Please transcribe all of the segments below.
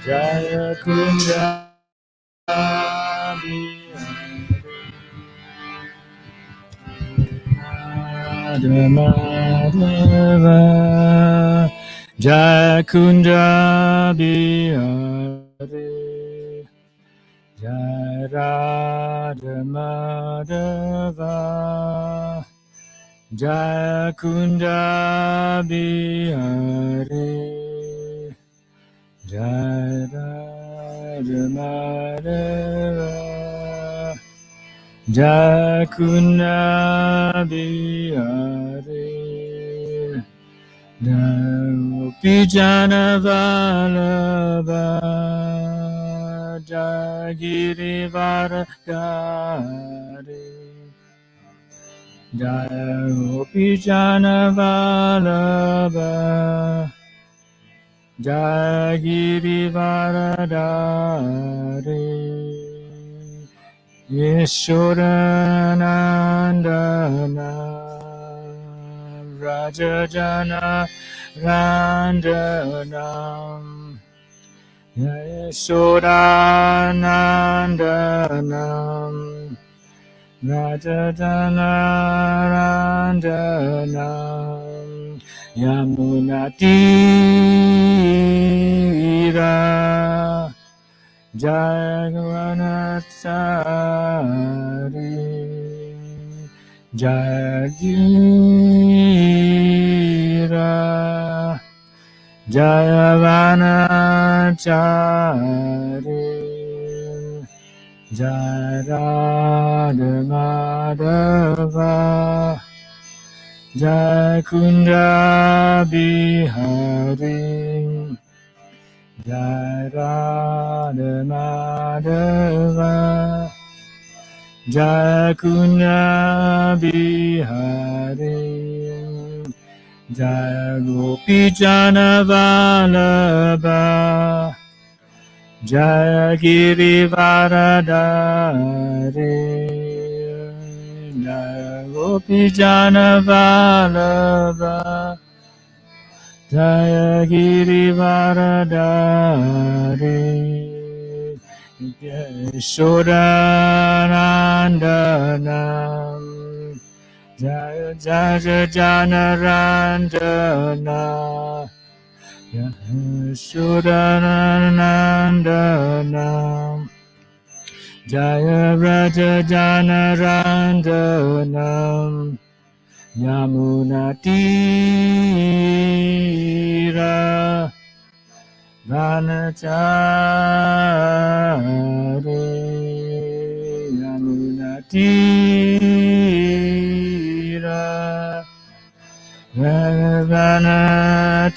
Jaya Kunda Madhava Jaya Kunda Bihari Jaya Radha Madhava Jaya Kunda Bihari Jaya Radha Madhava Jaya Kunda Bihari Pijana Vallabha Jaya Girivardhari Jaya Pijana Vallabha Jaya Girivardhari Yeshodanandana Rajajana Randanam Yeshodanandanam Rajajana Randanam Yamunatira Jagavanatari Jayadira Jayavanachari Jayadmadava Jayakunda Bihari Jayadmadava Jayakunda Bihari Jaya Gopijana Vallabha Jaya Girivardhari Jaya Gopijana Vallabha Jaya Girivardhari Yeshodanandanam Jaya Jaya Janarandana Yeshodanandanam Jaya Raja Janarandanam Yamunatira Vanachari Yamunatira Vanachari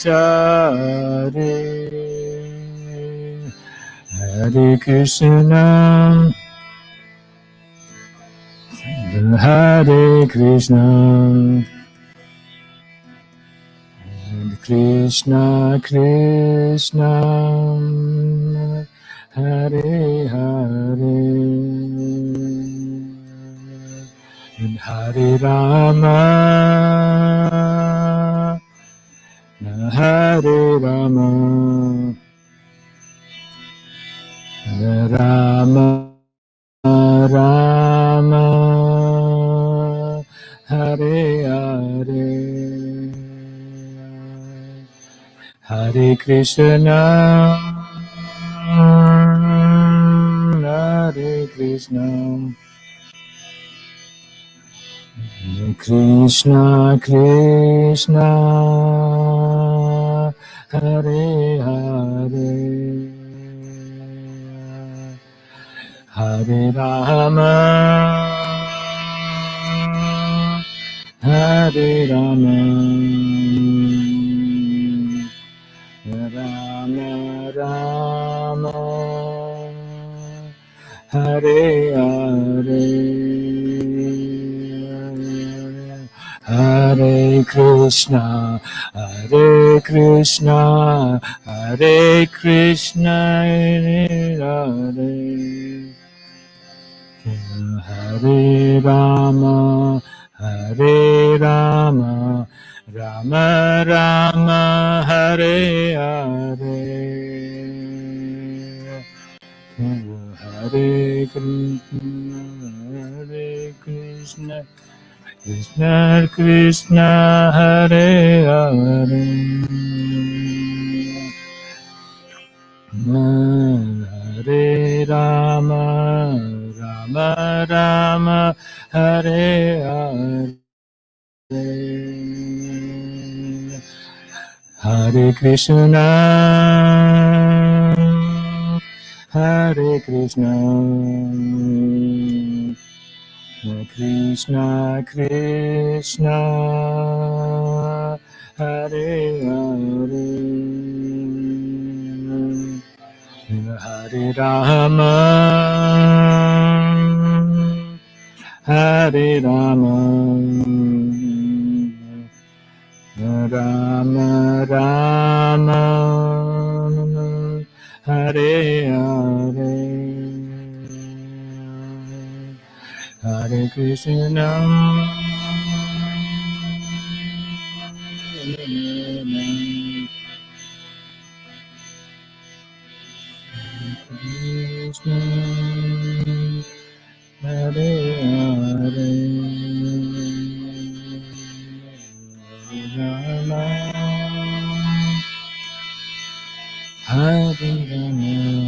Hare Krishna Hare Krishna Krishna Krishna Hare Hare and Hare Rama Hare Rama Rama Rama Hare Hare Hare Krishna Hare Krishna Krishna Krishna Hare Hare Hare Rama Hare Rama Rama Rama Hare Hare Hare Krishna Hare Krishna Hare Krishna Hare Hare Rama Hare Rama, Rama Rama, Hare Hare, Hare Krishna, Krishna Krishna, Hare Hare, Hare Rama, Rama Rama, Hare Hare, Hare Krishna, Hare Krishna, Krishna Krishna, Hare Hare, Hare Rama, Hare Rama, Rama Rama, Hare Hare, Hare Krishna, Krishna, Hare Hare, Rama, Hare Rama,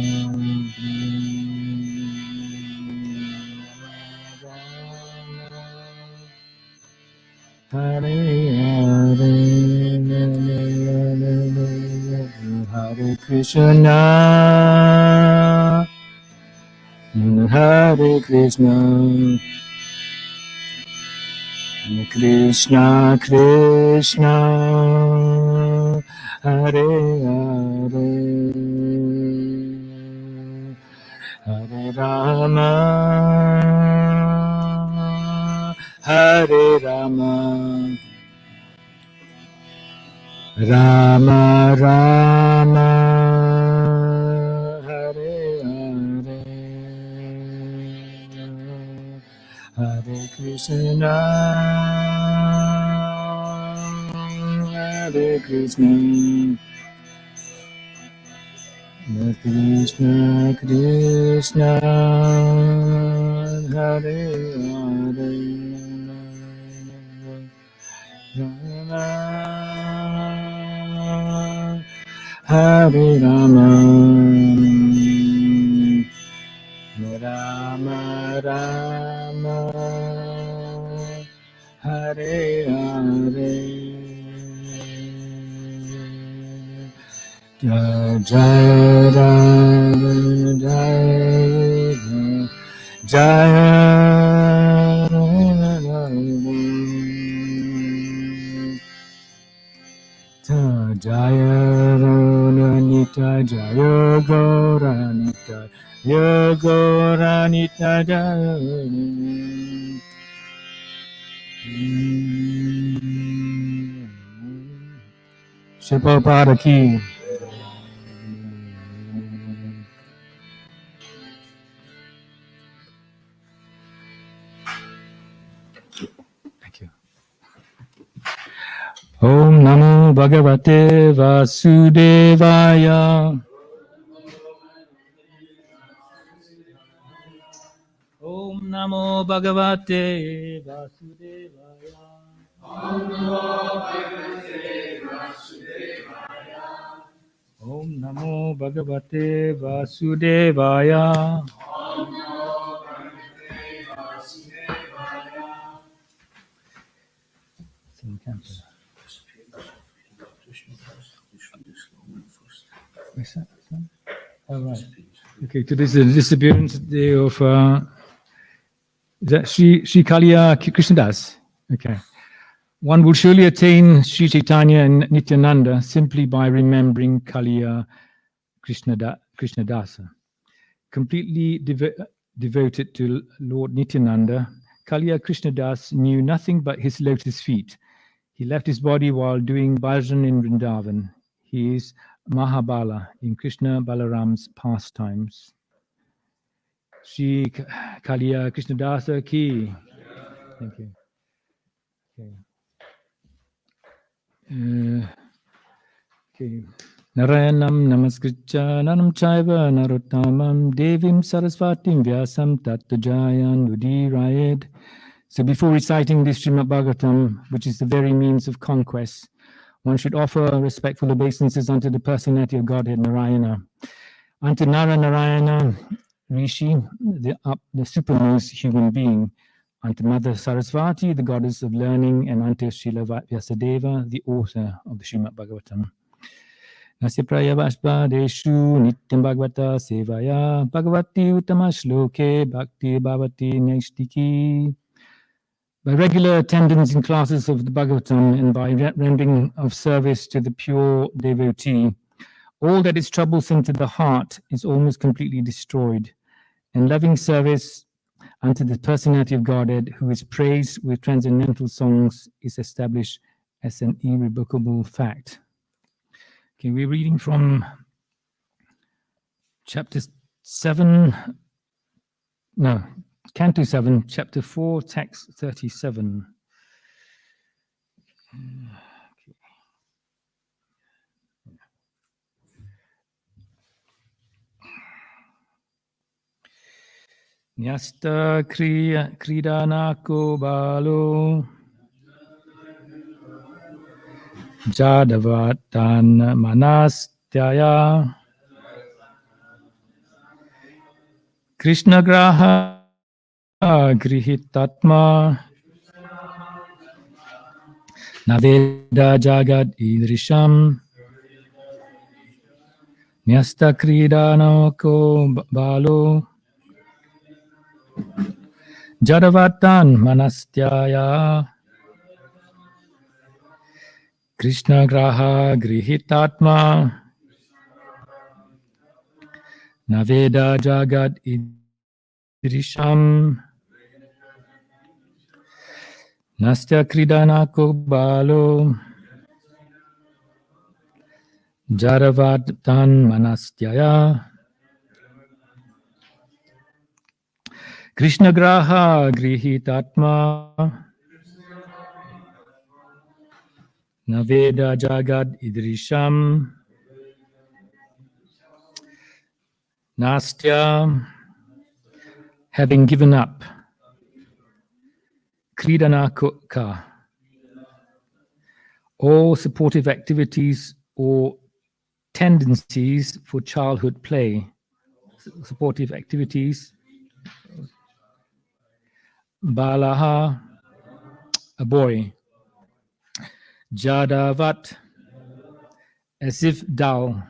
Hare Hare, Hare Krishna, Hare Krishna, Krishna Krishna, Hare Hare, Hare Rama, Hare Rama, Rama Rama, Hare Hare, Hare Krishna, Hare Krishna, Krishna Krishna, Hare Hare, Rama, Hare Rama, Rama Rama, Hare Hare, Jai Jai Ram, Jai Jai Jaya Ranita, Jaya Gauranita, Jaya Gauranita, Jaya Prabhupada ki. Thank you. Om Namo Bhagavate Vasudevaya. Om Namo Bhagavate Vasudevaya. Om Namo Bhagavate Vasudevaya. Om Namo Bhagavate Vasudevaya. Om Namo Bhagavate Vasudevaya. Sing canto. Where's that? Oh, right. Okay, today's the disappearance day of is that Sri Kaliya Krishnadas. Okay. One will surely attain Sri Chaitanya and Nityananda simply by remembering Kaliya Krishnadasa. Completely devoted to Lord Nityananda, Kaliya Krishnadas knew nothing but his lotus feet. He left his body while doing bhajan in Vrindavan. He is Mahabala in Krishna Balaram's pastimes. Sri Kaliya Krishnadasa ki. Thank you. Okay. Narayanam namaskritya naram chaiva narottamam devim sarasvatim vyasam tattajayan udirayed. So before reciting this Srimad Bhagavatam, which is the very means of conquest, one should offer respectful obeisances unto the personality of Godhead Narayana, unto Narayana Rishi, the supermost human being, unto Mother Sarasvati, the goddess of learning, and unto Srila Vyasadeva, the author of the Srimad Bhagavatam. Nasya prayavashpadeshu nityam bhagavata sevaya bhagavati uttama shloke bhakti bhavati naistiki. By regular attendance in classes of the Bhagavatam and by rendering of service to the pure devotee, all that is troublesome to the heart is almost completely destroyed, and loving service unto the personality of Godhead, who is praised with transcendental songs, is established as an irrevocable fact. Okay, we're reading from chapter 7, no, Canto 7, chapter 4, text 37. Nyasta kridanako balo jadavatan manastyaya Krishna graha grihitatma naveda jagad idrisham Nyasta kridanako balo jadavatan manastyaya Krishna graha grihitatma naveda jagad idrisham Nastya kridanako balo jaravatan manastyaya Krishna graha grihitatma naveda jagad idrisham Nastya, having given up, kridanaka, all supportive activities or tendencies for childhood play, supportive activities, balaha, a boy, jadavat, as if dull,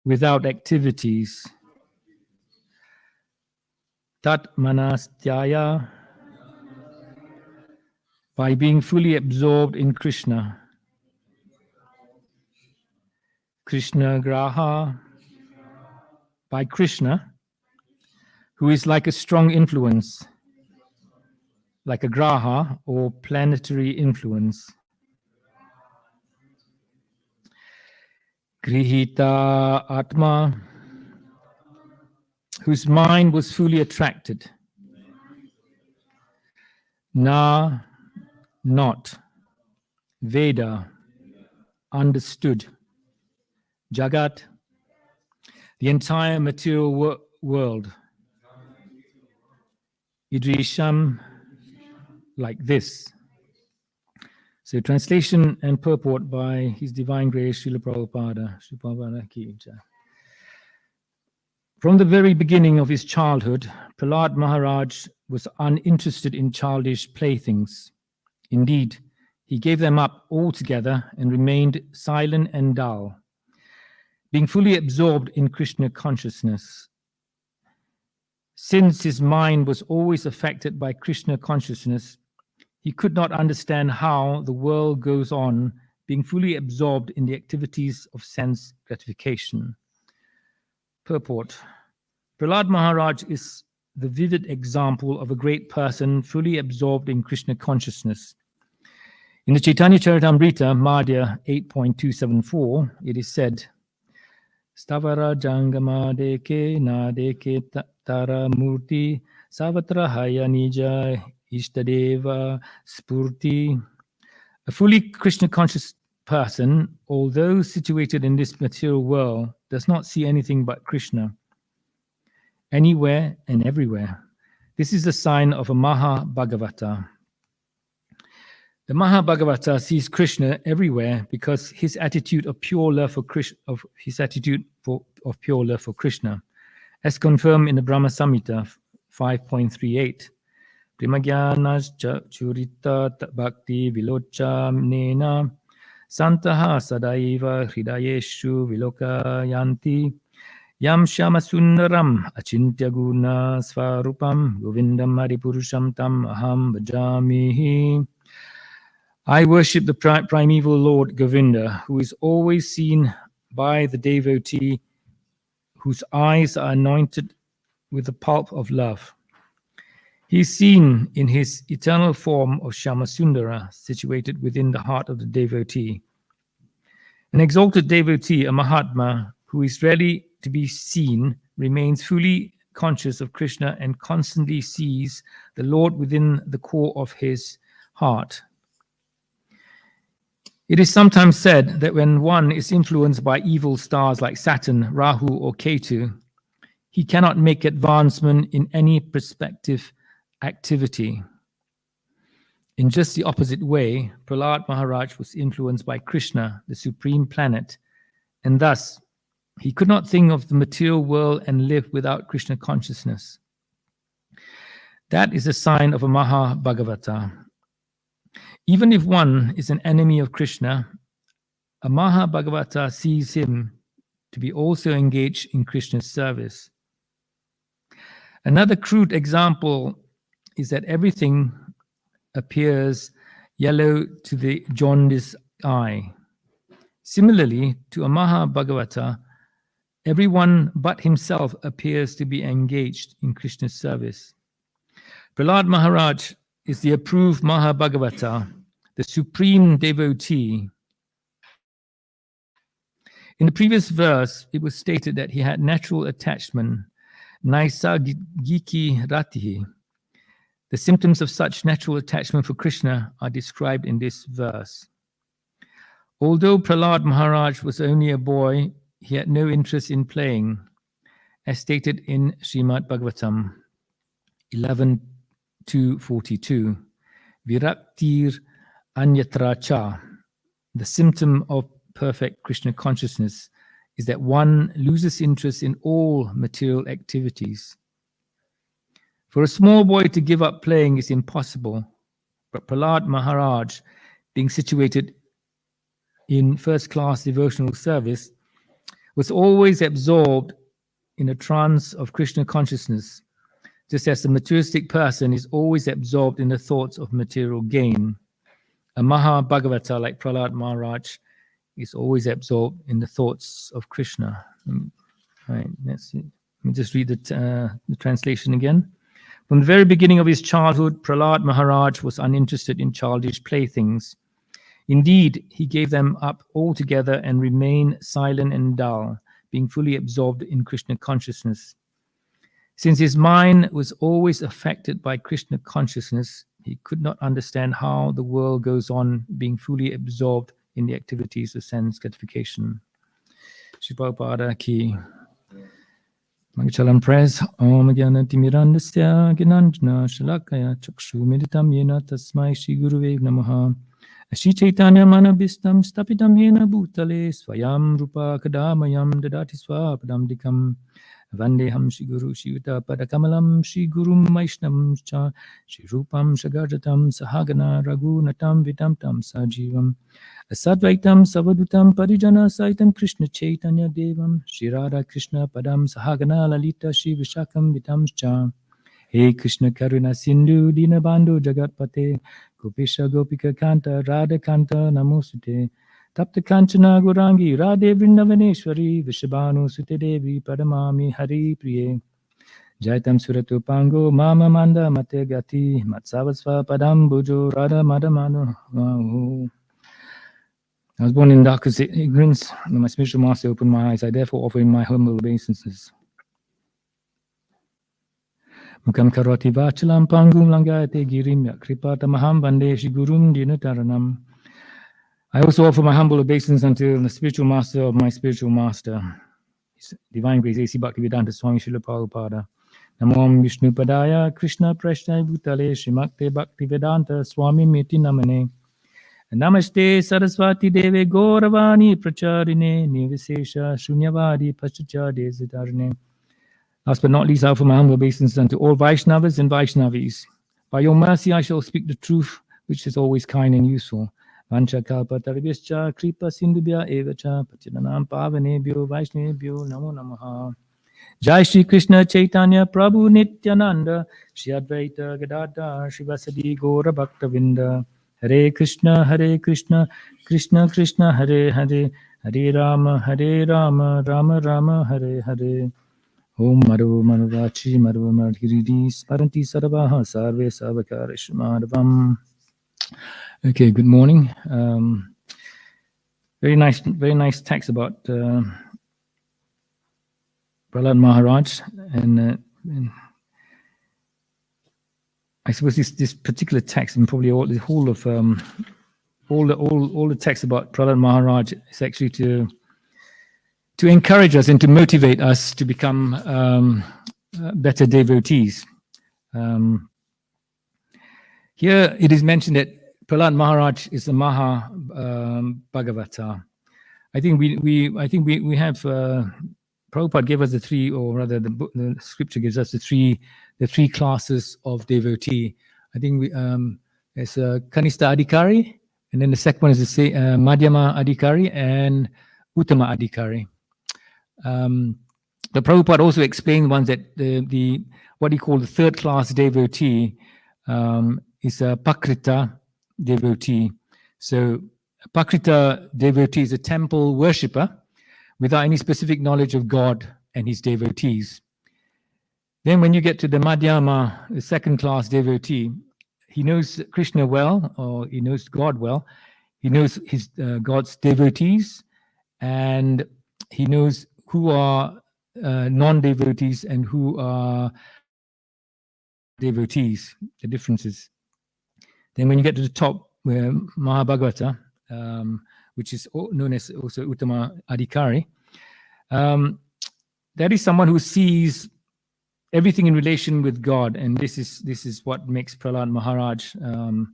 without activities, tat manastyaya, by being fully absorbed in Krishna, Krishna graha, by Krishna, who is like a strong influence, like a graha or planetary influence. Grihita Atma, whose mind was fully attracted. Na, not. Veda, understood. Jagat, the entire material world. Idrisham, like this. So translation and purport by His Divine Grace Srila Prabhupada. Srila Prabhupada ki jai. From the very beginning of his childhood, Prahlad Maharaj was uninterested in childish playthings. Indeed, he gave them up altogether and remained silent and dull, being fully absorbed in Krishna consciousness. Since his mind was always affected by Krishna consciousness, he could not understand how the world goes on, being fully absorbed in the activities of sense gratification. Purport. Prahlad Maharaj is the vivid example of a great person fully absorbed in Krishna consciousness. In the Chaitanya Charitamrita, Madhya 8.274, it is said, Stavara jangama deke na deke tara murti savatra haya nija Ishtadeva Spurti. A fully Krishna conscious person, although situated in this material world, does not see anything but Krishna, anywhere and everywhere. This is a sign of a Maha Bhagavata. The Maha Bhagavata sees Krishna everywhere because his attitude of pure love for Krishna, of pure love for Krishna, as confirmed in the Brahma Samhita 5.38. Primagyanascha churita bhakti vilocha nena santaha sadaiva hridayeshu vilokayanti yam shama sundaram achintya guna svarupam govindam maripurusham tam aham bhajamihi. I worship the primeval Lord Govinda, who is always seen by the devotee whose eyes are anointed with the pulp of love. He is seen in his eternal form of Shamasundara, situated within the heart of the devotee. An exalted devotee, a Mahatma, who is ready to be seen, remains fully conscious of Krishna and constantly sees the Lord within the core of his heart. It is sometimes said that when one is influenced by evil stars like Saturn, Rahu, or Ketu, he cannot make advancement in any prospective activity. In just the opposite way, Prahlad Maharaj was influenced by Krishna, the supreme planet, and thus he could not think of the material world and live without Krishna consciousness. That is a sign of a Maha Bhagavata. Even if one is an enemy of Krishna, a Maha Bhagavata sees him to be also engaged in Krishna's service. Another crude example is that everything appears yellow to the jaundiced eye. Similarly, to a Maha Bhagavata, everyone but himself appears to be engaged in Krishna's service. Prahlad Maharaj is the approved Maha Bhagavata, the supreme devotee. In the previous verse, it was stated that he had natural attachment, naisa giki ratihi. The symptoms of such natural attachment for Krishna are described in this verse. Although Prahlad Maharaj was only a boy, he had no interest in playing, as stated in Srimad Bhagavatam 11.2.42. Viraktir anyatra cha. The symptom of perfect Krishna consciousness is that one loses interest in all material activities. For a small boy to give up playing is impossible, but Prahlad Maharaj, being situated in first-class devotional service, was always absorbed in a trance of Krishna consciousness, just as the materialistic person is always absorbed in the thoughts of material gain. A Maha Bhagavata like Prahlad Maharaj is always absorbed in the thoughts of Krishna. Right, let me just read the translation again. From the very beginning of his childhood, Prahlad Maharaj was uninterested in childish playthings. Indeed, he gave them up altogether and remained silent and dull, being fully absorbed in Krishna consciousness. Since his mind was always affected by Krishna consciousness, he could not understand how the world goes on being fully absorbed in the activities of sense gratification. Shri Prabhupada ki. Mangachalam prayers. Om Jnana Timirandasya Gnanjana Shalakaya Chakshu Meditam Yena Tasmai Shri Guruve Namaha. Shri Chaitanya Manabhistam Stapitam Yena Bhutale Swayam Rupa Kadamayam Dadati Swapadam Dikam Vandeham Shri Guru Shivita Padakamalam Shri Gurum Vaishnam Cha Shri Rupam Shagajatam Sahagana Raghunatam Vitam Tam Sajivam Sadvaitam Savadutam Parijana Saitam Krishna Chaitanya Devam Shri Radha Krishna Padam Sahagana Lalita Shri Vishakam Vitam Cha. Hey Krishna Karuna Sindhu Dinabandhu Jagatpate Gopisha Gopika Kanta Radha Kanta Namosute Tapta Kanchana Gurangi Radhe Vrindavaneshwari Vishabhanu Sute Devi Padamami Hari Priye Jaitam Suratu Pango Mama Manda Mate Gati Matsavasva Padam Bujo Radha Madamano. I was born in darkest ignorance, and my spiritual master opened my eyes. I therefore offer in my humble obeisances. Mukam karoti vachalam pangum langate girim kripatamaham vande Shri Gurum dinataranam. I also offer my humble obeisance unto the spiritual master of my spiritual master, His Divine Grace A.C. Bhaktivedanta Swami Srila Prabhupada. Namo Vishnu Padaya Krishna Prashnaya Bhutale Srimakte Bhaktivedanta Swami Miti Namane. Namaste Saraswati Deve Gauravani Pracharine Nivesesha Shunyavadi Paschachade Siddharine. Last but not least, I offer my humble obeisance unto all Vaishnavas and Vaishnavis. By your mercy, I shall speak the truth, which is always kind and useful. Vancha kalpa tarvishcha kripa sindhubhya evacha pachidanam pavanebhyo Vaishnavebhyo namo namaha. Jai Shri Krishna Chaitanya Prabhu Nityananda Shri Advaita Gadadhar Shivasadi Gaura Bhaktavinda. Hare Krishna Krishna Krishna Hare Hare Hare Rama Rama Rama Hare Hare. Om Madhu Manavachi Madhu Madhiridi Sparanti Saravaha Sarve Savakarish Madhavam. Okay, good morning. Very nice text about Prahlad Maharaj, and I suppose this particular text, and probably all the whole of all the text about Prahlad Maharaj is actually to encourage us and to motivate us to become better devotees. Here it is mentioned that Prahlad Maharaj is a Maha Bhagavata. I think we have Prabhupada gave us the three, or rather the scripture gives us the three classes of devotee. I think there's Kanista Adhikari, and then the second one is the Madhyama Adhikari and Uttama Adhikari. The Prabhupada also explained once that the what he called the third class devotee is a Pakrita devotee. So a Pakrita devotee is a temple worshipper without any specific knowledge of God and his devotees. Then when you get to the Madhyama, the second class devotee, he knows Krishna well, or he knows God well. He knows his God's devotees, and he knows who are non-devotees and who are devotees, the differences. Then when you get to the top, where Mahabhagavata, which is known as also Uttama Adhikari, that is someone who sees everything in relation with God, and this is what makes Prahlad Maharaj and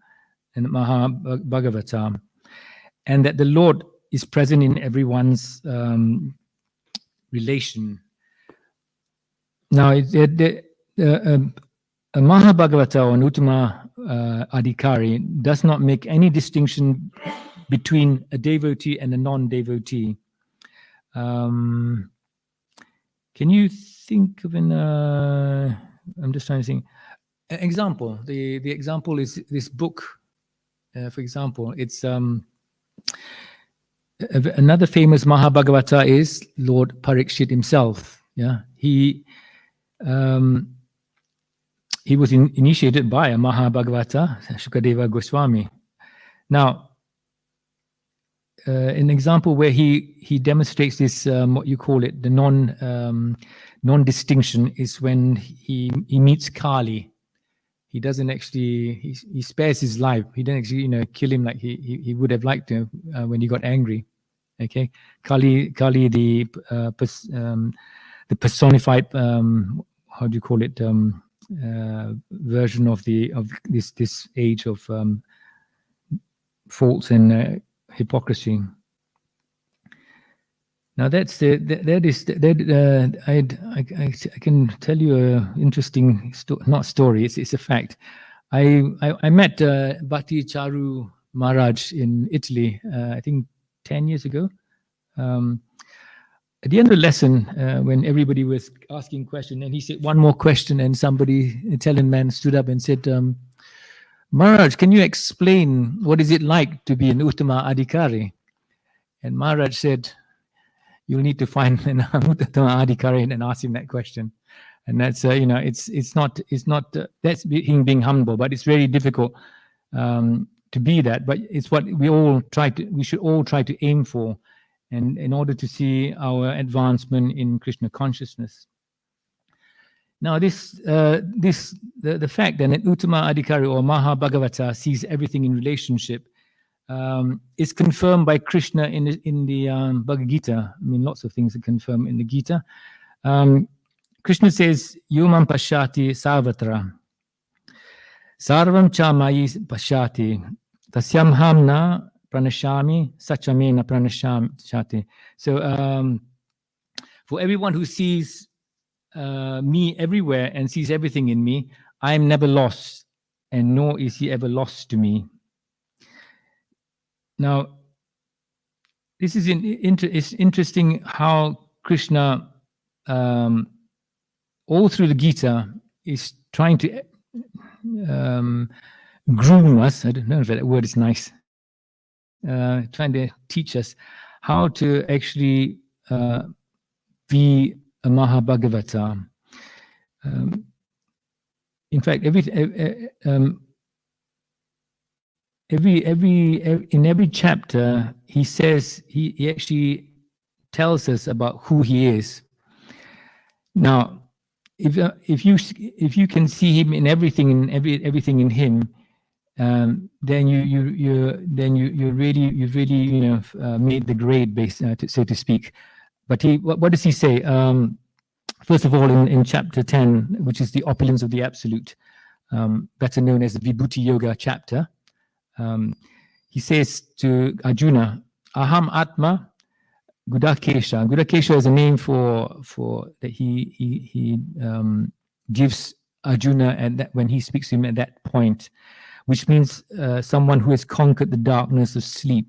Mahabhagavata, and that the Lord is present in everyone's relation. Now, a Mahabhagavata or an Uttama Adhikari does not make any distinction between a devotee and a non-devotee. Can you think of an? I'm just trying to think. An example. The example is this book. For example, it's another famous Mahabhagavata is Lord Parikshit himself. Yeah, he was initiated by a Mahabhagavata, Shukadeva Goswami. Now, an example where he demonstrates this, what you call it, the non-distinction, is when he meets Kali. He doesn't actually, he spares his life. He doesn't actually, kill him like he would have liked to when he got angry. Okay, Kali, the personified, how do you call it, version of this age of faults and hypocrisy. Now I can tell you an interesting not story. It's a fact. I met Bhakti Charu Maharaj in Italy. I think 10 years ago. At the end of the lesson, when everybody was asking questions, and he said one more question, and somebody, an Italian man, stood up and said, Maharaj, can you explain what is it like to be an Uttama Adhikari? And Maharaj said, you'll need to find an Uttama Adhikari and ask him that question. And that's, it's not that's being humble, but it's very difficult to be that. But it's what we should all try to aim for, and in order to see our advancement in Krishna consciousness. Now, the fact that an Uttama Adhikari or Maha Bhagavata sees everything in relationship is confirmed by Krishna in the Bhagavad Gita. I mean, lots of things are confirmed in the Gita. Krishna says, Yomam Pashati Sarvatra, Sarvam Chamayi Pashati, Tasyam Hamna Pranashami, Sachamena Pranashati. So, for everyone who sees me everywhere and sees everything in me, I am never lost, and nor is he ever lost to me. Now, this is it's interesting how Krishna, all through the Gita, is trying to groom us. I don't know if that word is nice. Trying to teach us how to actually be a Mahabhagavata. In fact, in every chapter, he says he actually tells us about who he is. Now, if you can see him in everything, in everything in him, then you've really made the grade base, so to speak. But what does he say? First of all, in chapter 10, which is the opulence of the absolute, better known as the Vibhuti Yoga chapter, he says to Arjuna, Aham Atma Gudakesha. Gudakesha is a name for that he gives Arjuna when he speaks to him at that point, which means someone who has conquered the darkness of sleep,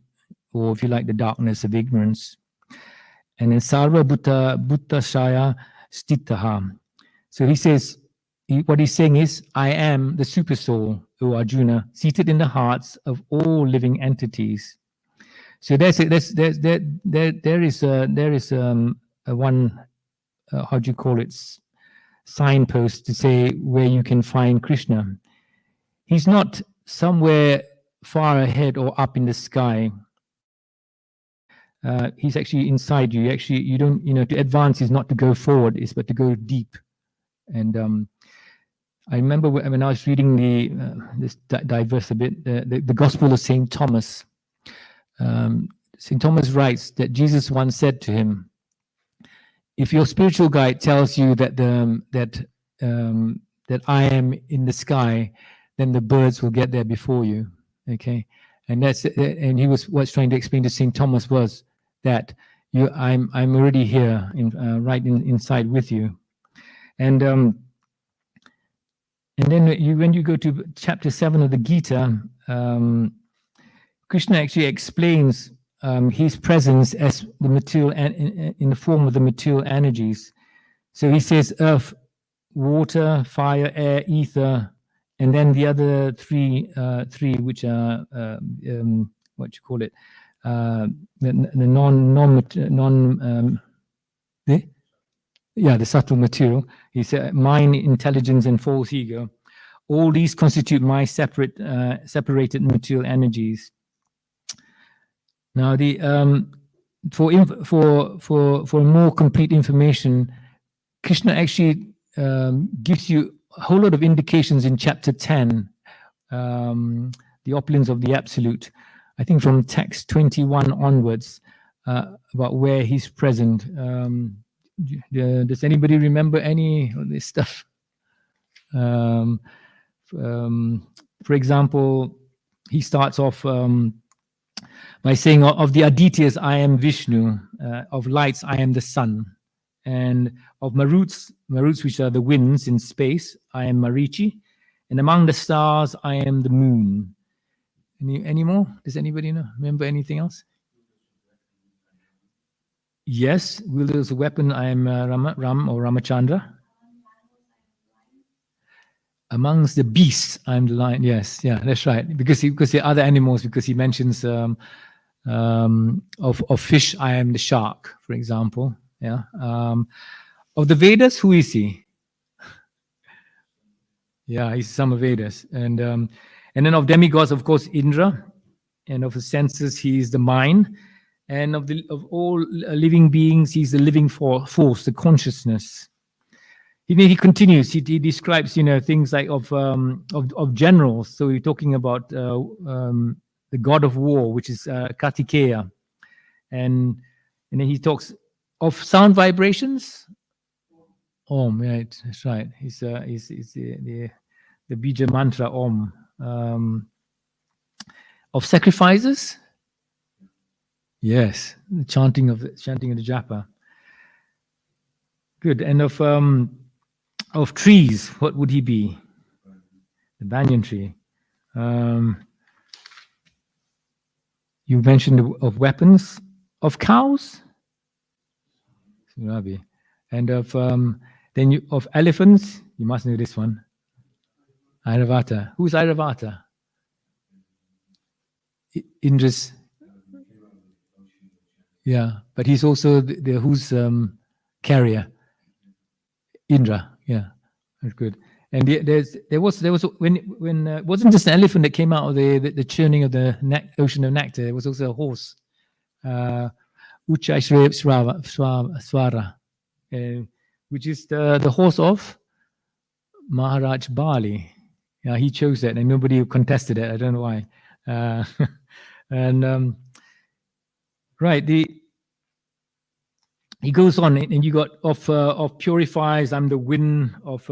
or if you like, the darkness of ignorance. And then Sarva Bhutta Shaya Stitaha. So he says, what he's saying is, I am the super soul, O Arjuna, seated in the hearts of all living entities. So there is a one, how do you call it, signpost to say where you can find Krishna. He's not somewhere far ahead or up in the sky. He's actually inside you. Actually, you don't, to advance is not to go forward, it's but to go deep. And I remember when I was reading this diverse a bit, the Gospel of St. Thomas. St. Thomas writes that Jesus once said to him, if your spiritual guide tells you that I am in the sky, then the birds will get there before you. Okay, and he was what's trying to explain to St. Thomas was that I'm already here, right inside with you, and then when you go to chapter 7 of the Gita, Krishna actually explains his presence as the material in the form of the material energies. So he says earth, water, fire, air, ether, and then the other three which are what you call it, the subtle material. He said mind, intelligence, and false ego. All these constitute my separated material energies. Now, for more complete information, Krishna actually gives you a whole lot of indications in chapter 10, the opulence of the absolute. I think from text 21 onwards, about where he's present. Does anybody remember any of this stuff? For example, he starts off by saying, of the Adityas, I am Vishnu, of lights, I am the sun, and of Maruts, which are the winds in space, I am Marichi, and among the stars, I am the moon. Any more? Does anybody remember anything else? Yes, wielder's a weapon, I am Ram or Ramachandra. Amongst the beasts, I'm the lion. Yes, yeah, that's right. Because the other animals, because he mentions of fish, I am the shark, for example. Yeah. Of the Vedas, who is he? Yeah, he's some Vedas, and then of demigods, of course, Indra, and of the senses, he is the mind, and of all living beings, he's the living force, the consciousness. He continues. He describes, things like of generals. So we're talking about the god of war, which is Kartikeya, and then he talks of sound vibrations. Om, right, that's right. He's the bija mantra Om. Of sacrifices. Yes, the chanting of the japa. Good. And of trees, what would he be? The banyan tree. You mentioned of weapons, of cows, and of of elephants. You must know this one. Airavata. Who's Airavata? Indra's. Yeah, but he's also the who's carrier. Indra. Yeah, that's good. And there was when it wasn't just an elephant that came out of the churning of the ocean of nectar. There was also a horse, Swara, which is the horse of Maharaj Bali. Yeah, he chose that, and nobody contested it. I don't know why. And right, he goes on, and you got of purifies. I'm the wind of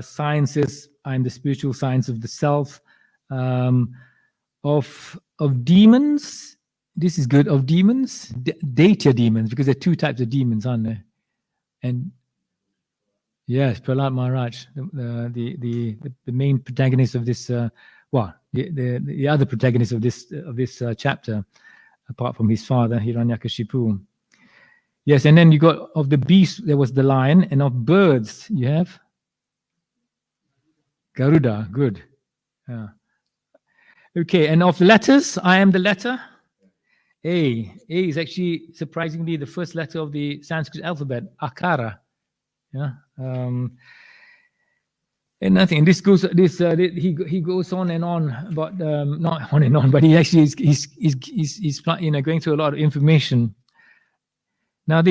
sciences. I'm the spiritual science of the self. Of demons. This is good. Of demons, Daitya demons, because there are two types of demons, aren't there? And yes, Prahlad Maharaj, the main protagonist of this. The other protagonist of this chapter, apart from his father Hiranyakashipu. Yes, and then you got of the beast, there was the lion, and of birds you have Garuda. Good. Yeah. Okay, and of letters, I am the letter. A is actually surprisingly the first letter of the Sanskrit alphabet, Akara. Yeah. And nothing. And this goes. He goes on and on, but not on and on. But he actually he's going through a lot of information. Now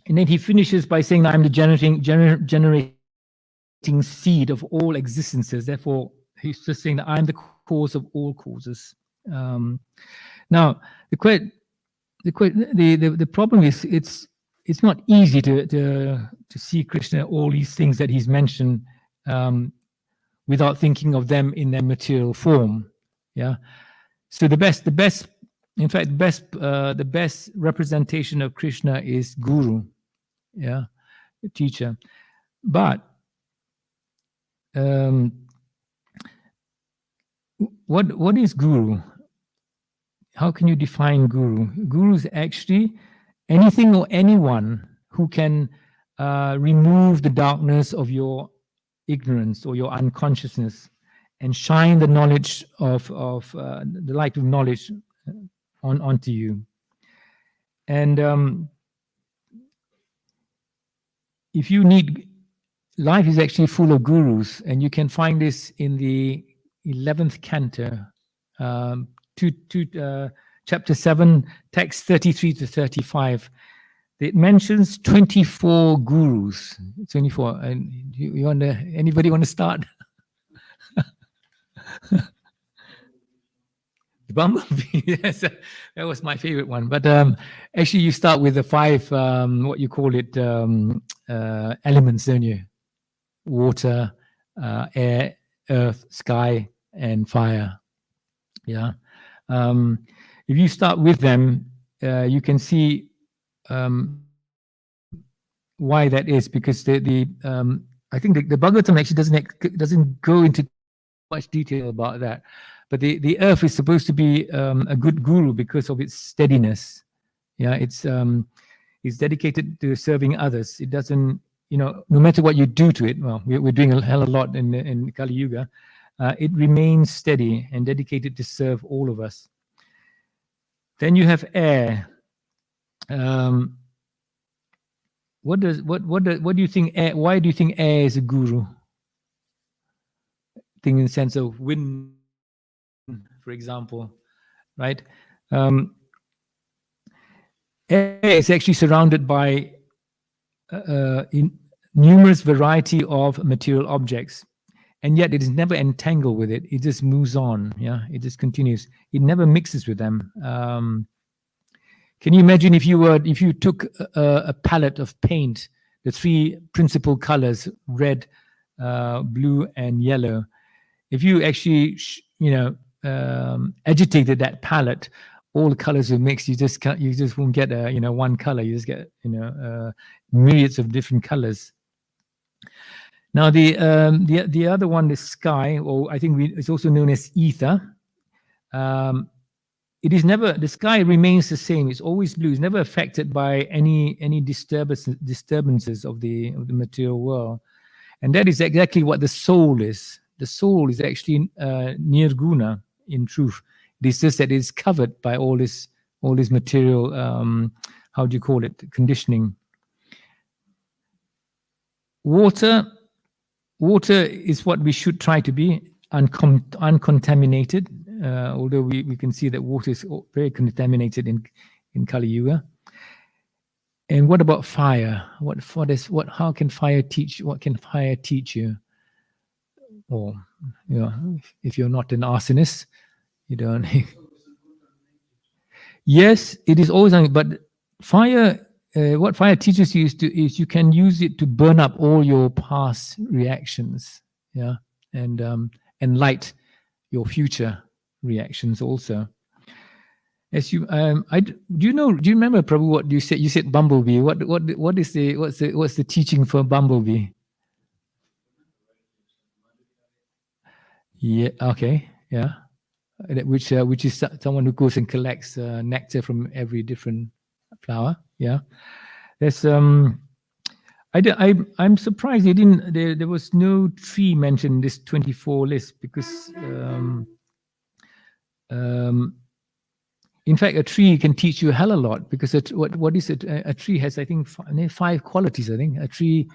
and then he finishes by saying, "I'm the generating seed of all existences." Therefore, he's just saying that I'm the cause of all causes. Now, the problem is it's not easy to see Krishna, all these things that he's mentioned, without thinking of them in their material form. Yeah. So the best representation of Krishna is Guru. Yeah, the teacher. But what is Guru? How can you define Guru? Guru is actually anything or anyone who can remove the darkness of your ignorance or your unconsciousness and shine the knowledge of the light of knowledge onto you. And if you need, life is actually full of gurus, and you can find this in the 11th canto, chapter 7, text 33 to 35. It mentions 24 gurus. 24. And anybody want to start? The bumblebee. Yes, that was my favorite one. But actually, you start with the 5, what you call it, elements, don't you? Water, air, earth, sky, and fire. Yeah. If you start with them, you can see why that is, because I think the Bhagavatam actually doesn't go into much detail about that. But the earth is supposed to be a good guru because of its steadiness. Yeah, it's dedicated to serving others. It doesn't, no matter what you do to it. Well, we're doing a hell of a lot in Kali Yuga. It remains steady and dedicated to serve all of us. Then you have air. What do you think? Air, why do you think air is a guru? Think in the sense of wind, for example, right? Air is actually surrounded by in numerous variety of material objects, and yet it is never entangled with it. It just moves on. Yeah, it just continues. It never mixes with them. Can you imagine if you took a palette of paint, the three principal colors, red, blue, and yellow? If you actually, agitated that palette, all the colors will mix. You just won't get one color. You just get myriads of different colors. Now the other one is sky, or I think it's also known as ether. It is never, the sky remains the same. It's always blue. It's never affected by any disturbances of the material world, and that is exactly what the soul is. The soul is actually nirguna in truth. It is just that it's covered by all this material. How do you call it? Conditioning. Water is what we should try to be, uncontaminated. Although we can see that water is very contaminated in Kali Yuga. And what about fire? How can fire teach? What can fire teach you? Or if you're not an arsonist, you don't. Yes, it is always, but fire. What fire teaches you is you can use it to burn up all your past reactions, yeah, and light your future reactions also. As you, do you remember, Prabhu, what you said? You said bumblebee. What's the teaching for bumblebee? Yeah. Okay. Yeah. Which is someone who goes and collects nectar from every different flower. Yeah. There's I'm surprised there was no tree mentioned in this 24 list, because in fact a tree can teach you a hell of a lot, because what is it? A tree has, I think, five qualities. I think a tree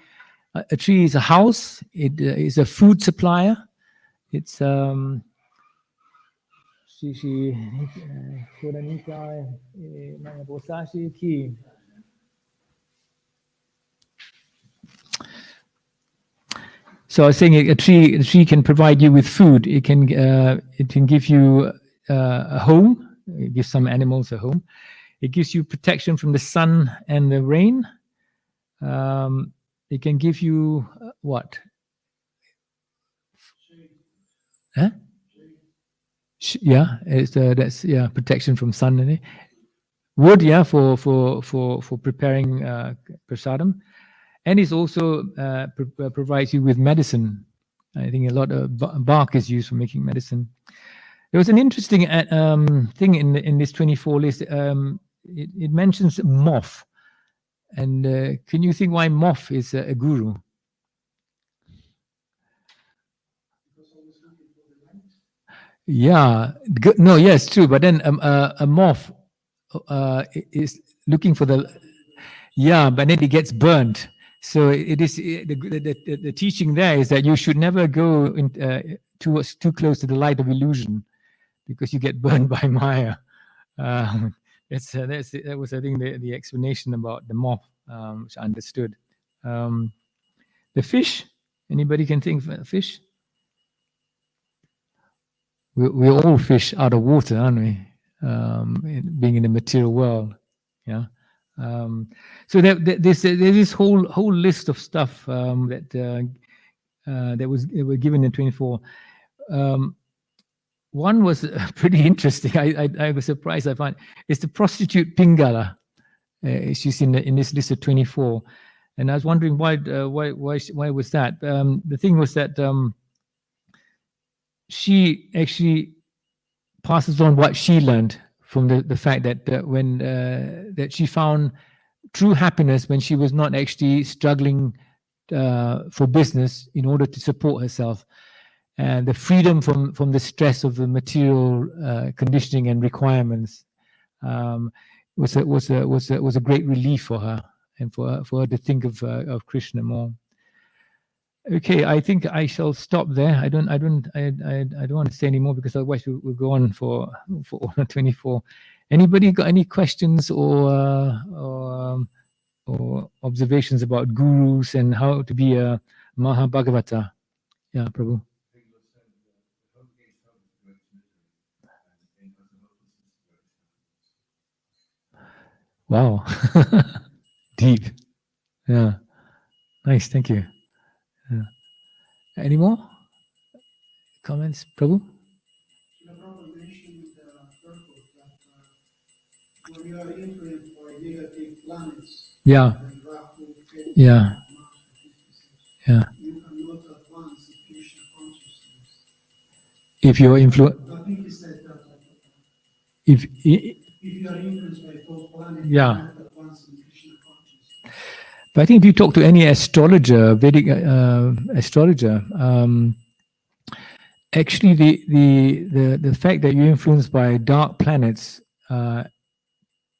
is a house. It is a food supplier. It's so I was saying a tree can provide you with food. It can give you a home. It gives some animals a home. It gives you protection from the sun and the rain. It can give you what? Huh? Yeah, that's protection from sun. Wood, yeah, for preparing prasadam, and it also provides you with medicine. I think a lot of bark is used for making medicine. There was an interesting thing in this 24 list. It mentions moth, and can you think why moth is a guru? Yeah, no, yes, true. But then a moth is looking for but then it gets burnt. So it is the teaching there is that you should never go too close to the light of illusion, because you get burned by Maya. That was, I think, the explanation about the moth, which I understood. The fish. Anybody can think of fish? We're all fish out of water, aren't we? Being in the material world, yeah. So there's this whole list of stuff that were given in 24. One was pretty interesting. I was surprised. I find it's the prostitute Pingala. She's in this list of 24, and I was wondering why was that? The thing was that she actually passes on what she learned from the fact that that she found true happiness when she was not actually struggling for business in order to support herself, and the freedom from the stress of the material conditioning and requirements was a great relief for her, and for her to think of Krishna more. Okay, I think I shall stop there. I don't want to say any more, because otherwise we'll go on for all 24. Anybody got any questions or or observations about gurus and how to be a Mahabhagavata. Yeah, Prabhu. Wow. Deep. Yeah. Nice. Thank you. Yeah. Any more comments, Prabhu? When you are influenced by negative planets, Yeah. Yeah. Yeah. you cannot advance in Krishna consciousness. If you're influenced, I think he said that. if you are influenced by those planets, yeah. you cannot advance in Krishna consciousness. But I think if you talk to any astrologer, Vedic astrologer, actually the fact that you're influenced by dark planets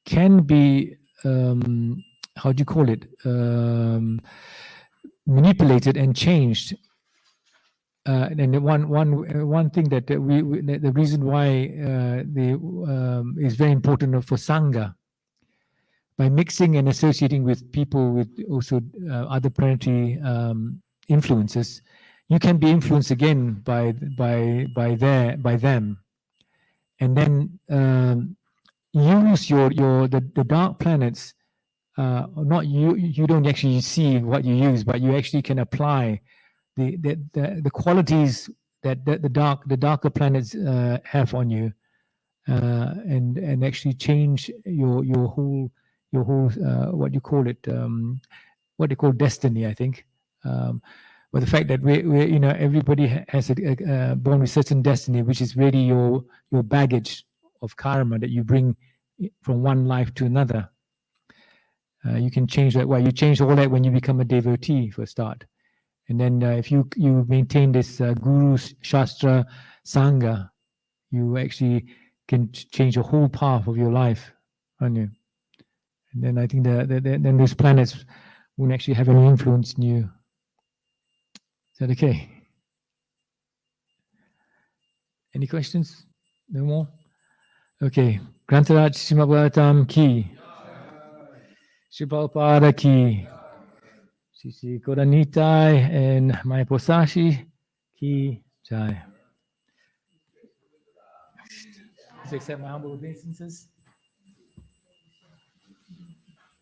can be how do you call it, manipulated and changed. And one thing that the reason why is very important for Sangha, by mixing and associating with people with also other planetary influences, you can be influenced again by them, and then use the dark planets. Not you don't actually see what you use, but you actually can apply the qualities that the darker planets have on you, and actually change your whole what you call it, what they call destiny, I think. But the fact that we everybody has a born with certain destiny, which is really your baggage of karma that you bring from one life to another. You can change that. Well, you change all that when you become a devotee for a start. And then if you maintain this guru, shastra, sangha, you actually can change the whole path of your life, aren't you? And then I think then those planets won't actually have any influence on you. Is that okay? Any questions? No more? Okay. Grantaraj Srimad Bhagavatam ki. Sri Prabhupada ki. Sri Kodanitai and my Posashi ki jai. Please accept my humble obeisances.